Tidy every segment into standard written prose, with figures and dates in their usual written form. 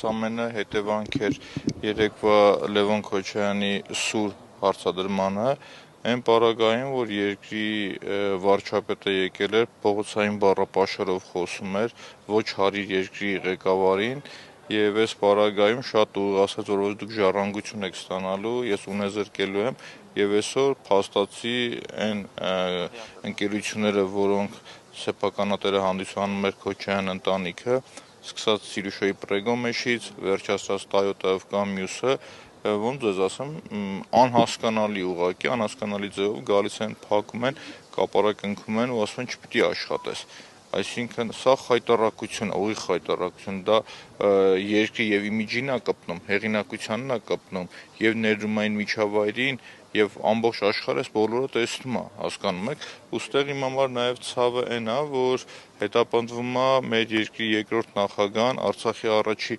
Ամենը հետևանք էր երեկվա Լևոն Քոչարյանի սուր հարցադրմանը, այն պարագային, որ երկրի վարչապետը եկել էր փողոցային բառապաշարով խոսում էր, ոչ հարիր երկրի ղեկավարին, եւ այս պարագայում շատ ուղիղ ասաց, որ դուք ժառանգություն եք ստանալու, ես ունեզրկելու եմ, եւ այսօր փաստացի այն ընկերությունները, որոնք սեփականատերը հանդիսանում էր Քոչարյան ընտանիքը, սկսած Սիրուշոյի Պրեգոմեշից, վերջացած Տոյոտայով կամ մյուսը, ոնց ձեզ ասեմ, անհասկանալի ուղղակի, անհասկանալի ձևով գալիս են, փակում են, կապարակ ընկնում են ու ասում են չպիտի աշխատես։ Այսինքն սա խայտառակություն, ուղիղ խայտառակություն, դա երկրի եւ իմիջին է կպնում, հեղինակությանն է կպնում եւ ներդրումային միջավայրին եւ ամբողջ աշխարհը բոլորը տեսնում է, հասկանում եք, ուստեղ իմ համար նաեւ ցավը այն է, որ հետապնդվում է մեր երկրի երկրորդ նախագահան, Արցախի առաջի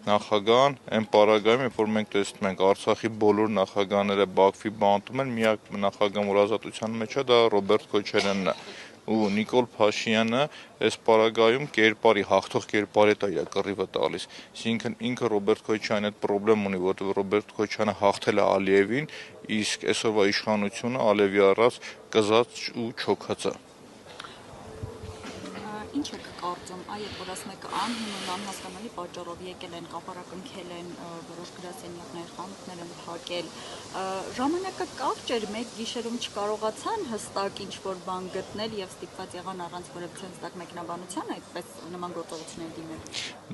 նախագահան, այն պարագայում, երբ որ մենք տեսնում ենք Արցախի բոլոր նախագահները Բաքվի բանտում են, միակ նախագահան, որ ազատության մեջ է, դա Ռոբերտ Քոչարյանն է։ Ու Նիկոլ Փաշինյանը այս պարագայում կերպարի, հաղթող կերպարի է իր կռիվը տալիս։ Այսինքն ինքը Ռոբերտ Քոչարյանը այդ խնդրեմ ունի, որովհետև Ռոբերտ Քոչարյանը հաղթել է Ալիևին, իսկ այսօրվա իշխանությունը Ալիևի առած կզած ու չոքած է։ Ինչ եք կարծում, երբ որ ասում եք անհիմն անհասկանալի պատճառով եկել են, կապարակ ընկել են, որոշ գրասենյակներ, խանութներ են փակել, ժամանակը կարճ էր, մեկ գիշերում չկարողացան հստակ ինչ-որ բան գտնել եւ ստիպված եղան առանց որևէ հստակ մեկնաբանության այդպես նման գործողություններ դիմել։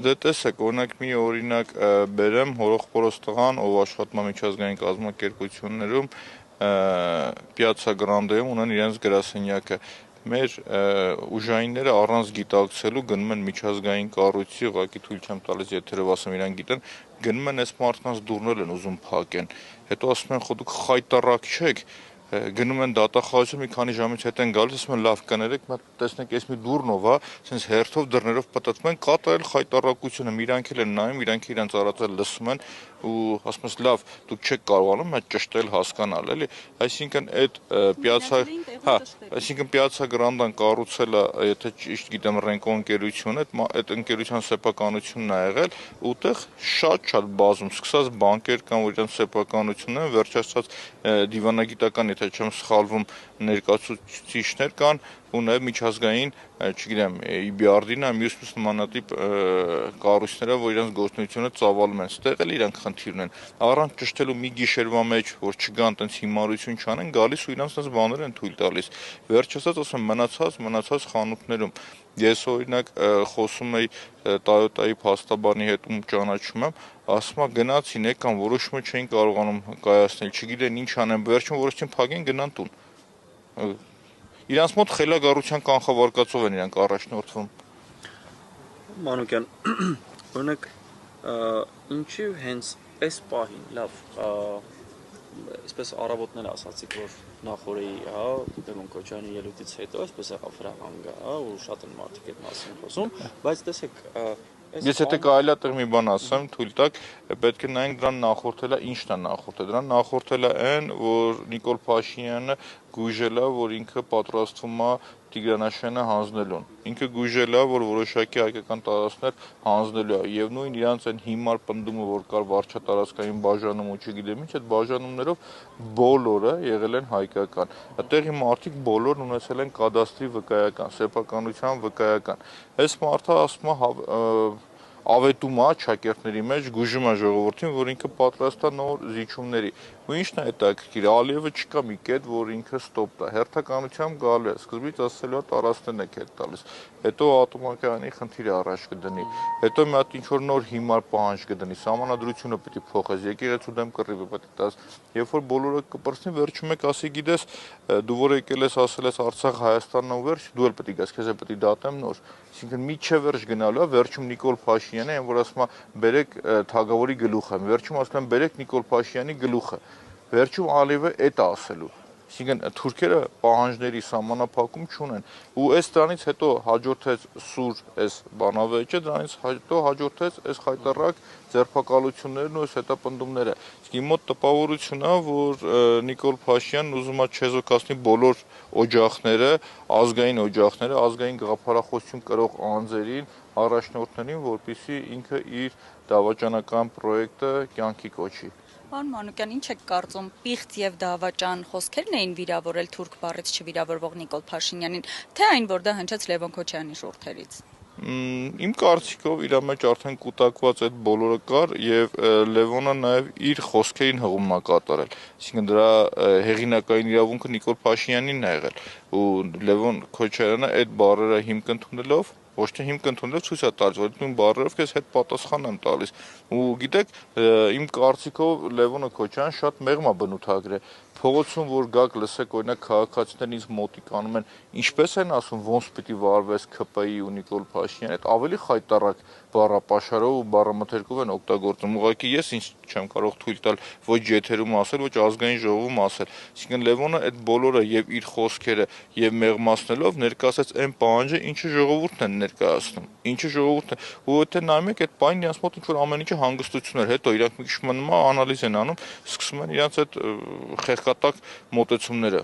Դե տեսեք, օրինակ մի օրինակ բերեմ Հորոխպորոս տղան, ով աշխատում է միջազգային կազմակերպություններում, Պիացցա Գրանդեում ունեն իրենց գրասենյակը։ Մեր ուժայինները առանց գիտակցելու գնում են միջազգային կառույցի, ուղղակի թույլ չեմ տալիս եթերով ասեմ, իրենք գիտեն, գնում են այս մարդկանց դուռներ են ուզում փակեն։ Հետո ասում են, խո դուք խայտառակ չեք, գնում են դատախազություն, մի քանի ժամից հետ են գալիս, ասում են լավ կներեք, տեսնեք, այս մի դուռնով է, sense հերթով դռներով պատտվում են, կատարել խայտառակություն եմ, իրանք էլ են նայում, իրանք իրենց առածել լսում են ու ասում են լավ, դուք չեք կարողանում այդ ճշտել հասկանալ, էլի, այսինքն այդ Պիացցա Գրանդան կառուցել է, եթե ճիշտ գիտեմ, Ռենկո ընկերությունը, այդ ընկերության սեփականությունն է եղել, ուտեղ շատ բազում, սկսած բանկեր կան, որ իրենց սեփականությունն են, վերջացած դիվանագիտական, եթե չեմ սխալվում, ներկայացուցիչներ կան ու նաև միջազգային, չգիտեմ, EBRD-ն է, մյուս նմանատիպ կառույցները, որ իրենց գործունեությունը ծավալում են, ստեղ էլ իրանք խնդիր ունեն, առանց ճշտելու մի գիշերվա մեջ, որ չգան տենց հիմարություն չանեն, գալիս ու իրանց տենց բաներ են թույլ տալիս, վերջացած ասում մնացած խանութներում, ես օրինակ խոսում էի Տոյոտայի փաստաբանի հետ ում ճանաչում եմ, ասում է գնացին եկան, որոշումը չէին կարողանում կայացնել, չգիտեն ինչ անեն, վերջում որոշեցին փակեն գնան տուն։ Իրանց մոտ խելագարության կանխավարկածով են իրանք առաջնորդվում։ Մանուկյան, օրինակ, ինչի հենց այս պահին, լավ, այսպես առավոտներ ասացիք, որ նախորդի, Լևոն Քոչարյանի ելույթից հետո այսպես եղավ հրահանգը, ու շատ են մարդիկ այդ մասին խոսում, բայց տեսեք, Ես եթե կարելի է տեղ մի բան ասեմ, թույլ տաք, պետք է նայենք դրան նախորդել է, ինչն է նախորդել։ Դրան նախորդել է այն, որ Նիկոլ Փաշինյանը գույժել է, որ ինքը պատրաստվում է Տիգրանաշյանը հանձնելուն։ Ինքը գույժել է, որ որոշակի հայկական տարածքներ հանձնելու է, եւ նույն իրանց այն հիմար պնդումը, որ կար վարչատարածքային բաժանում ու չգիտեմ ինչ, այդ բաժանումներով բոլորը եղել են հայկական։ Այդտեղի մարդիկ բոլորն ունեցել են կադաստրի վկայական, սեփականության վկայական։ Այս մարդը ասում է ավետում է ճակերտների մեջ, գուժում է ժողովրդին, որ ինքը պատրաստ է նոր զիջումների։ Ու ինչն է հետաքրքիր, Ալիևը չկա մի կետ, որ ինքը ստոպ տա։ Հերթականությամբ գալու է, սկզբից ասելու է տարածքներն եք հետ տալիս։ Հետո ատոմակայանի խնդիր առաջ կդնի։ Հետո մի հատ ինչ-որ նոր հիմար պահանջ կդնի, սահմանադրությունը պիտի փոխես, եկեղեցու դեմ կռիվը պետք է տաս։ Երբ որ բոլորը կպրծնի, վերջում եք ասի, գիտես, դու որ եկել ես ասել ես Արցախ Հայաստանն ու վերջ, դու էլ պետք է գաս, քեզ էլ պետք է դատեմ նոր։ Այսինքն միջև վերջ գնալու է, վերջում Նիկոլ Փաշինյանը, այն որ ասում է բերեք Թագավորի գլուխը, վերջում ասում են բերեք Նիկոլ Փաշինյանի գլուխը, վերջում Ալիևը էդ է ասելու։ Այսինքն թուրքերը պահանջների սահմանափակում չունեն ու այս դրանից հետո հաջորդեց սուր այս բանավեճը, դրանից հետո հաջորդեց այս խայտառակ ձերբակալություններն ու այս հետապնդումները։ Իսկ իմ մոտ տպավորություն է, որ Նիկոլ Փաշինյանն ուզում է չեզոքացնի բոլոր օջախները, ազգային գաղափարախոսություն կրող անձերին, առաջնորդներին, որպեսզի ինքը իր դավաճանական պրոյեկտը կյանքի կոչի։ Պարոն Մանուկյան, ինչ եք կարծում, պիղծ եւ դավաճան խոսքերն էին վիրավորել թուրք բառից չվիրավորվող Նիկոլ Փաշինյանին, թե այն, որ դա հնչեց Լևոն Քոչարյանի շուրթերից։ Իմ կարծիքով իր մեջ արդեն կուտակված այդ բոլորը կար եւ Լևոնը նաեւ իր խոսքերին հղում է կատարել։ Այսինքն դրա հեղինակային իրավունքը Նիկոլ Փաշինյանին է եղել ու Լևոն Քոչարյանը այդ բառերը հիմք ընդունելով ոչ թե հիմք ընդունելով ցույց է տալիս, որ նույն բառերով քեզ հետ պատասխան եմ տալիս։ Ու գիտեք, իմ կարծիքով Լևոնը Քոչարյան շատ մեղմ է բնութագրել։ Փողոցում որ գաք լսեք, օրինակ քաղաքացիներն ինձ մոտիկ անում են, ինչպես են ասում, ոնց պիտի վարվես ՔՊԻ ու Նիկոլ Փաշինյան, այդ ավելի խայտառակ բառապաշարով ու բառամթերքով են օգտագործում։ Ուղղակի ես ինչ չեմ կարող թույլ տալ ոչ եթերում ասել, ոչ ազգային ժողովում ասել։ Այսինքն Լևոնը այդ բոլորը եւ իր խոսքերը եւ մեղմացնելով ներկայացած այն պահանջը, ինչը ժողովուրդն են ներկայացնում։ Ինչը ժողովուրդն է, ու եթե նայում եք այդ պայն իրancs մոտ ինչ որ ամեն ինչը հանգստություն էր, հետո իրանք մի քիչ մնում անալիզ են անում, սկսում են իրancs այդ խեղկատակ մոտեցումները